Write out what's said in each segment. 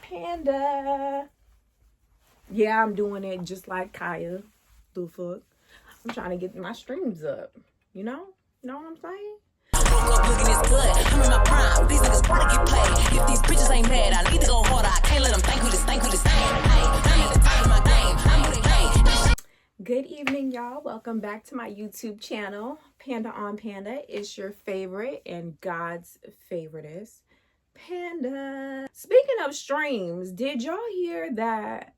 Panda. Yeah, I'm doing it just like Kaya. The fuck? I'm trying to get my streams up. You know? You know what I'm saying? Looking is good. I'm in my prime. These niggas gotta get paid. If these bitches ain't mad, I need to go harder. I can't let them think who this thing. Hey, I'm at the top of my game. I'm with it. Good evening, y'all. Welcome back to my YouTube channel. Panda on Panda is your favorite and God's favoriteest, Panda. Speaking of streams, did y'all hear that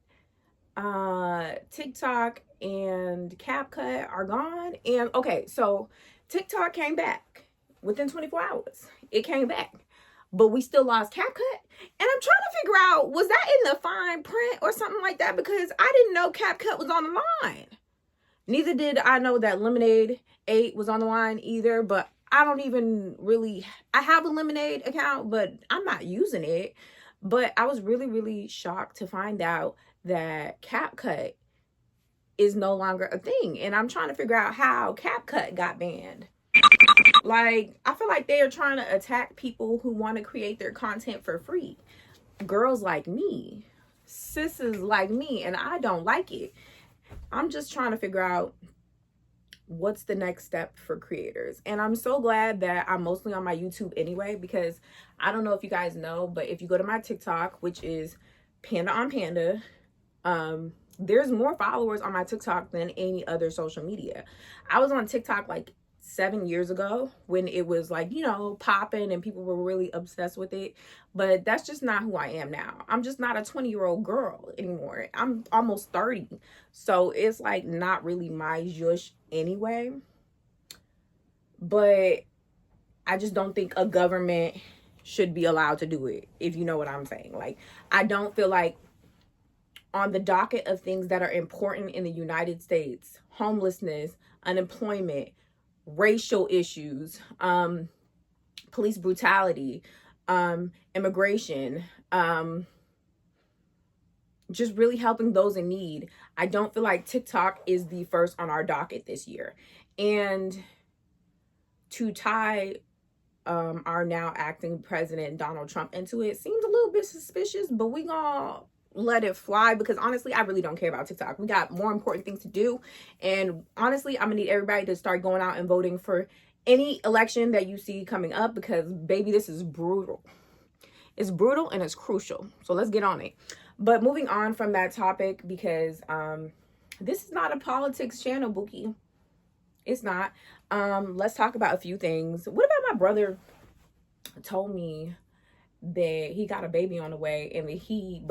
TikTok and Capcut are gone? And okay, so TikTok came back within 24 hours. It came back, but we still lost CapCut. And I'm trying to figure out, was that in the fine print or something like that? Because I didn't know CapCut was on the line. Neither did I know that Lemonade 8 was on the line either, but I don't even really, I have a Lemonade account, but I'm not using it. But I was really, really shocked to find out that CapCut is no longer a thing. And I'm trying to figure out how CapCut got banned. Like, I feel like they are trying to attack people who want to create their content for free. Girls like me, sisters like me, and I don't like it. I'm just trying to figure out what's the next step for creators. And I'm so glad that I'm mostly on my YouTube anyway, because I don't know if you guys know, but if you go to my TikTok, which is Panda on Panda, there's more followers on my TikTok than any other social media. I was on TikTok like 7 years ago when it was like, you know, popping and people were really obsessed with it. But that's just not who I am now. I'm just not a 20-year-old girl anymore. I'm almost 30. So it's like not really my zhush anyway. But I just don't think a government should be allowed to do it, if you know what I'm saying. Like, I don't feel like on the docket of things that are important in the United States, homelessness, unemployment, racial issues, police brutality, immigration, just really helping those in need. I don't feel like TikTok is the first on our docket this year. And to tie our now acting president Donald Trump into it seems a little bit suspicious, but we gonna let it fly, because honestly I really don't care about TikTok. We got more important things to do. And honestly, I'm gonna need everybody to start going out and voting for any election that you see coming up, because baby, this is brutal. It's brutal and it's crucial. So let's get on it. But moving on from that topic, because this is not a politics channel, Bookie. It's not. Let's talk about a few things. What about my brother told me that he got a baby on the way, and that he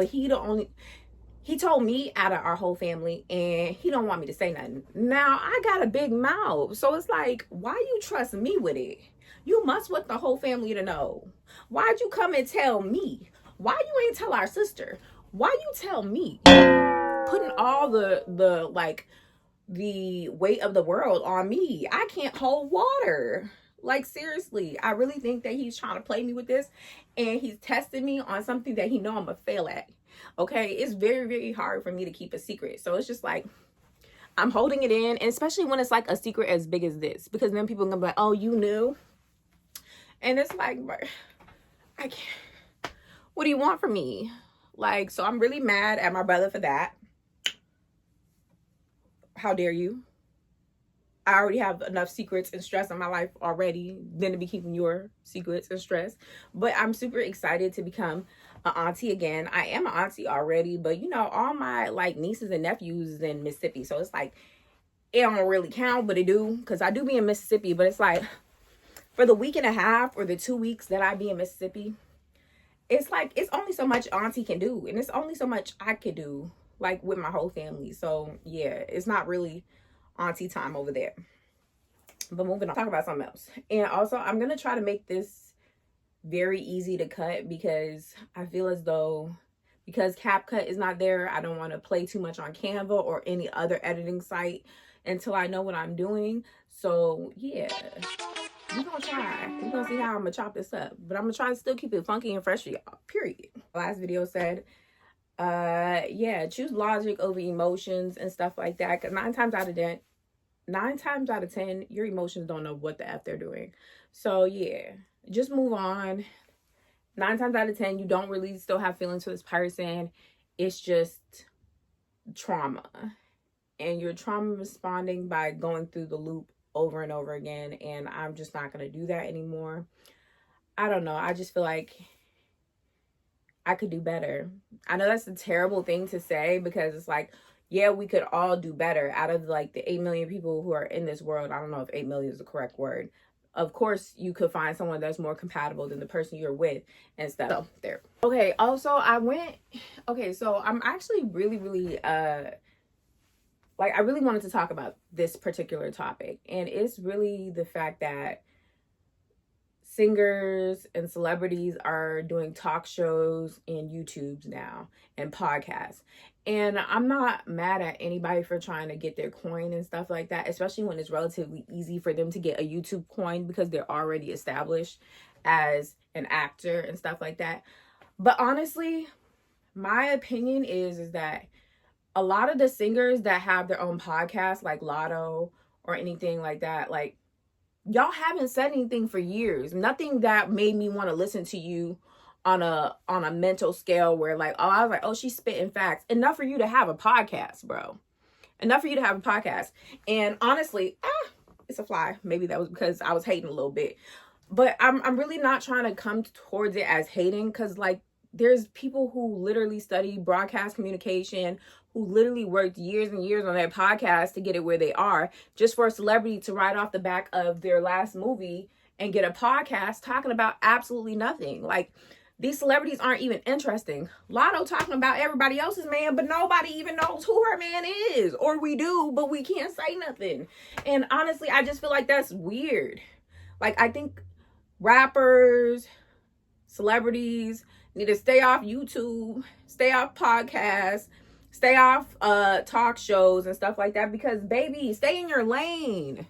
told me out of our whole family, and he don't want me to say nothing. Now I got a big mouth, so it's like, why you trust me with it? You must want the whole family to know. Why'd you come and tell me? Why you ain't tell our sister? Why you tell me? Putting all the weight of the world on me. I can't hold water. Like, seriously, I really think that he's trying to play me with this, and he's testing me on something that he know I'm gonna fail at. Okay, it's very, very hard for me to keep a secret. So it's just like, I'm holding it in, and especially when it's like a secret as big as this, because then people are gonna be like, oh, you knew? And it's like, I can't. What do you want from me? Like, so I'm really mad at my brother for that. How dare you? I already have enough secrets and stress in my life already than to be keeping your secrets and stress. But I'm super excited to become an auntie again. I am an auntie already, but you know, all my like nieces and nephews is in Mississippi. So it's like, it don't really count, but it do. Because I do be in Mississippi, but it's like, for the week and a half or the 2 weeks that I be in Mississippi, it's like, it's only so much auntie can do. And it's only so much I could do, like with my whole family. So yeah, it's not really auntie time over there. But moving on, talk about something else. And also, I'm gonna try to make this very easy to cut, because I feel as though, because CapCut is not there, I don't want to play too much on Canva or any other editing site until I know what I'm doing. So yeah, we're gonna try. We're gonna see how I'm gonna chop this up, but I'm gonna try to still keep it funky and fresh for y'all, period. Last video said yeah, choose logic over emotions and stuff like that, because 9 times out of 10 your emotions don't know what the F they're doing. So yeah, just move on. 9 times out of 10, you don't really still have feelings for this person. It's just trauma. And you're trauma responding by going through the loop over and over again. And I'm just not going to do that anymore. I don't know. I just feel like I could do better. I know that's a terrible thing to say because it's like, yeah, we could all do better. Out of like the 8 million people who are in this world, I don't know if 8 million is the correct word. Of course, you could find someone that's more compatible than the person you're with and stuff. So, there. Okay, also, so I'm actually really, I really wanted to talk about this particular topic. And it's really the fact that singers and celebrities are doing talk shows and YouTubes now and podcasts. And I'm not mad at anybody for trying to get their coin and stuff like that, especially when it's relatively easy for them to get a YouTube coin because they're already established as an actor and stuff like that. But honestly, my opinion is that a lot of the singers that have their own podcasts like Lotto or anything like that, like, y'all haven't said anything for years. Nothing that made me want to listen to you on a mental scale where like, oh, I was like, oh, she's spitting facts. Enough for you to have a podcast, bro. Enough for you to have a podcast. And honestly, it's a fly. Maybe that was because I was hating a little bit. But I'm really not trying to come towards it as hating because like there's people who literally study broadcast communication, who literally worked years and years on their podcast to get it where they are, just for a celebrity to ride off the back of their last movie and get a podcast talking about absolutely nothing. Like, these celebrities aren't even interesting. Lotto talking about everybody else's man, but nobody even knows who her man is. Or we do, but we can't say nothing. And honestly, I just feel like that's weird. Like, I think rappers, celebrities need to stay off YouTube, stay off podcasts, stay off talk shows and stuff like that, because baby, stay in your lane.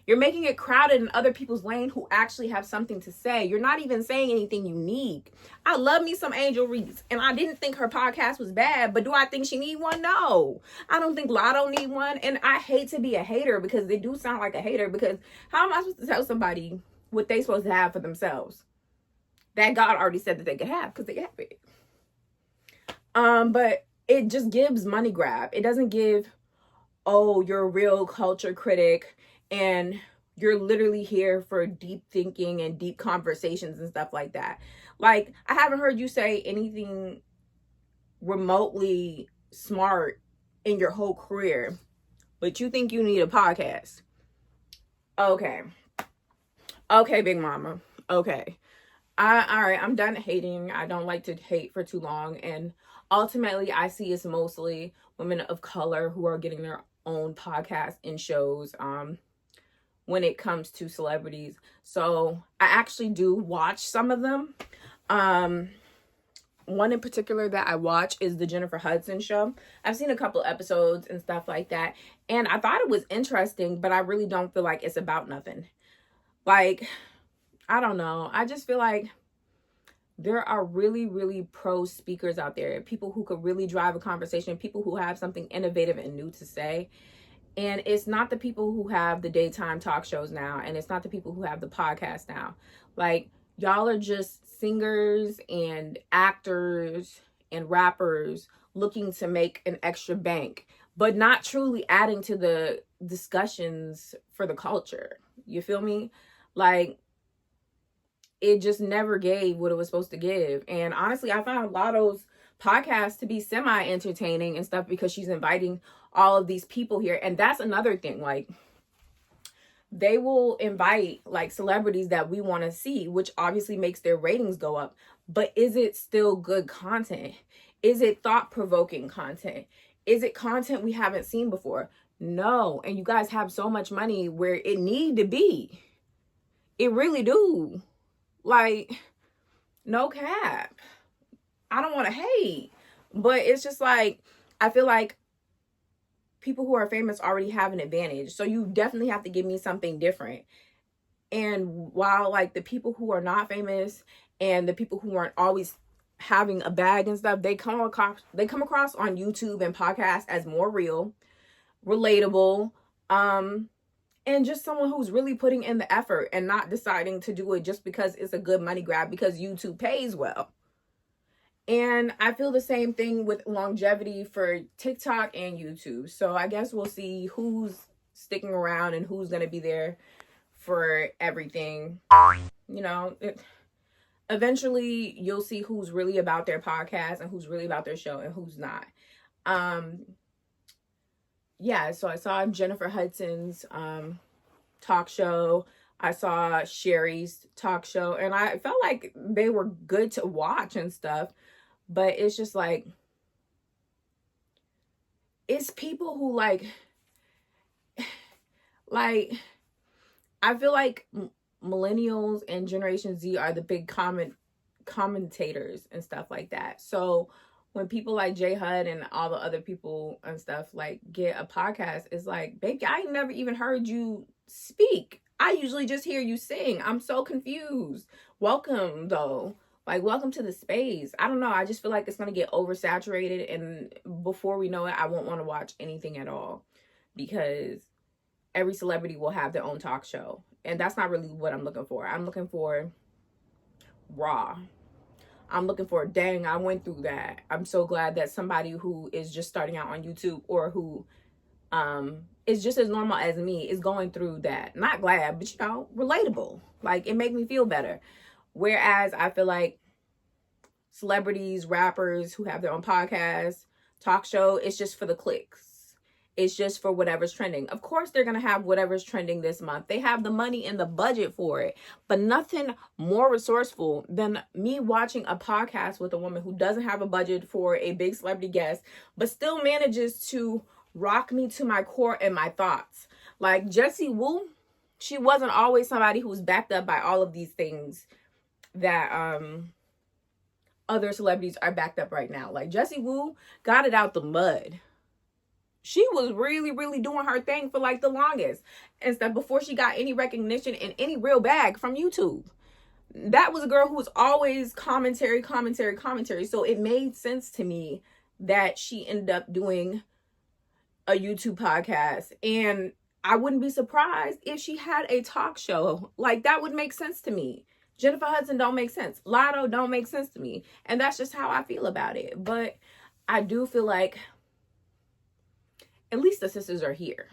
You're making it crowded in other people's lane who actually have something to say. You're not even saying anything unique. I love me some Angel Reese, and I didn't think her podcast was bad, but do I think she need one? No. I don't think Lotto need one, and I hate to be a hater because they do sound like a hater, because how am I supposed to tell somebody what they supposed to have for themselves that God already said that they could have, because they have it? But it just gives money grab. It doesn't give, oh, you're a real culture critic and you're literally here for deep thinking and deep conversations and stuff like that. Like, I haven't heard you say anything remotely smart in your whole career, but you think you need a podcast. Okay, Big Mama. Okay. All right, I'm done hating. I don't like to hate for too long. And ultimately, I see it's mostly women of color who are getting their own podcasts and shows when it comes to celebrities. So I actually do watch some of them. One in particular that I watch is the Jennifer Hudson show. I've seen a couple episodes and stuff like that, and I thought it was interesting, but I really don't feel like it's about nothing. Like, I don't know. I just feel like there are really, really pro speakers out there. People who could really drive a conversation. People who have something innovative and new to say. And it's not the people who have the daytime talk shows now. And it's not the people who have the podcast now. Like, y'all are just singers and actors and rappers looking to make an extra bank, but not truly adding to the discussions for the culture. You feel me? Like, it just never gave what it was supposed to give. And honestly, I found Lotto's podcast to be semi-entertaining and stuff because she's inviting all of these people here. And that's another thing. Like, they will invite like celebrities that we want to see, which obviously makes their ratings go up. But is it still good content? Is it thought-provoking content? Is it content we haven't seen before? No. And you guys have so much money where it need to be. It really do. Like, no cap. I don't want to hate, but it's just like, I feel like people who are famous already have an advantage. So you definitely have to give me something different. And while like the people who are not famous and the people who aren't always having a bag and stuff, they come across on YouTube and podcasts as more real, relatable, and just someone who's really putting in the effort and not deciding to do it just because it's a good money grab because YouTube pays well. And I feel the same thing with longevity for TikTok and YouTube. So I guess we'll see who's sticking around and who's going to be there for everything. You know, eventually you'll see who's really about their podcast and who's really about their show and who's not. Yeah, so I saw Jennifer Hudson's talk show. I saw Sherry's talk show, and I felt like they were good to watch and stuff. But it's just like, it's people who like I feel like millennials and Generation Z are the big commentators and stuff like that. So when people like J Hud and all the other people and stuff like get a podcast, it's like, baby, I never even heard you speak. I usually just hear you sing. I'm so confused. Welcome though. Like, welcome to the space. I don't know. I just feel like it's going to get oversaturated. And before we know it, I won't want to watch anything at all. Because every celebrity will have their own talk show. And that's not really what I'm looking for. I'm looking for raw. I'm looking for, dang, I went through that. I'm so glad that somebody who is just starting out on YouTube or who is just as normal as me is going through that. Not glad, but, you know, relatable. Like, it made me feel better. Whereas I feel like celebrities, rappers who have their own podcasts, talk show, it's just for the clicks. It's just for whatever's trending. Of course, they're going to have whatever's trending this month. They have the money and the budget for it. But nothing more resourceful than me watching a podcast with a woman who doesn't have a budget for a big celebrity guest, but still manages to rock me to my core and my thoughts. Like Jessie Woo, she wasn't always somebody who's backed up by all of these things that other celebrities are backed up right now. Like Jessie Woo got it out the mud. She was really, really doing her thing for like the longest and stuff before she got any recognition and any real bag from YouTube. That was a girl who was always commentary. So it made sense to me that she ended up doing a YouTube podcast. And I wouldn't be surprised if she had a talk show. Like, that would make sense to me. Jennifer Hudson don't make sense. Lotto don't make sense to me. And that's just how I feel about it. But I do feel like at least the sisters are here.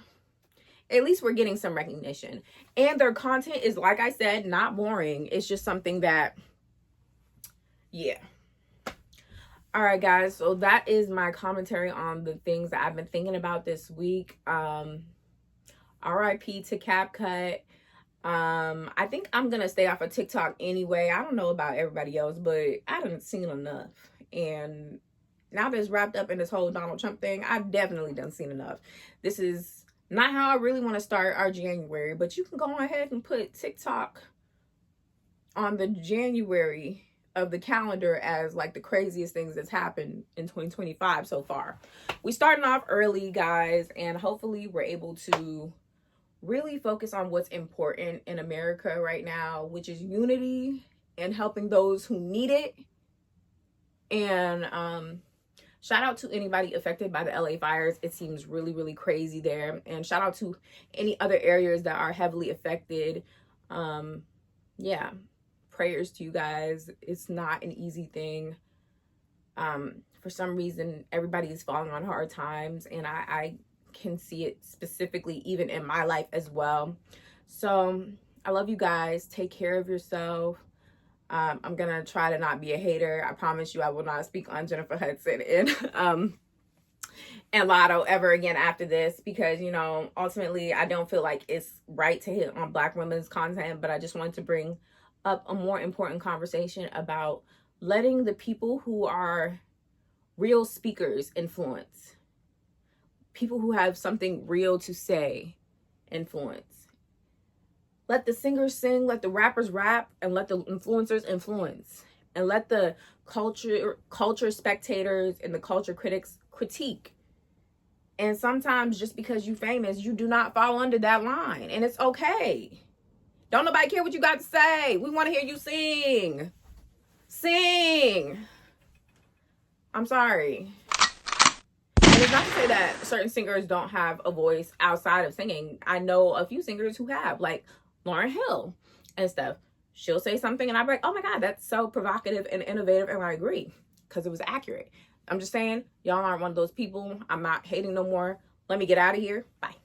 At least we're getting some recognition. And their content is, like I said, not boring. It's just something that, yeah. All right, guys. So that is my commentary on the things that I've been thinking about this week. RIP to Capcut. I think I'm gonna stay off of TikTok anyway. I don't know about everybody else, but I haven't seen enough. And now that it's wrapped up in this whole Donald Trump thing, I've definitely done seen enough. This is not how I really want to start our January, but you can go ahead and put TikTok on the January of the calendar as like the craziest things that's happened in 2025 so far. We starting off early, guys, and hopefully we're able to really focus on what's important in America right now, which is unity and helping those who need it. And shout out to anybody affected by the LA fires. It seems really, really crazy there. And shout out to any other areas that are heavily affected. Yeah, prayers to you guys. It's not an easy thing. For some reason, everybody is falling on hard times, and I can see it specifically even in my life as well. So I love you guys. Take care of yourself. I'm gonna try to not be a hater. I promise you I will not speak on Jennifer Hudson and Lotto ever again after this, because, you know, ultimately I don't feel like it's right to hit on Black women's content, but I just wanted to bring up a more important conversation about letting the people who are real speakers influence. People who have something real to say influence. Let the singers sing, let the rappers rap, and let the influencers influence. And let the culture spectators and the culture critics critique. And sometimes just because you're famous, you do not fall under that line. And it's okay. Don't nobody care what you got to say. We want to hear you sing. Sing. I'm sorry. And And it's not to say that certain singers don't have a voice outside of singing. I know a few singers who have, like Lauryn Hill and stuff. She'll say something and I'm like, oh my God, that's so provocative and innovative. And I agree because it was accurate. I'm just saying, y'all aren't one of those people. I'm not hating no more. Let me get out of here. Bye.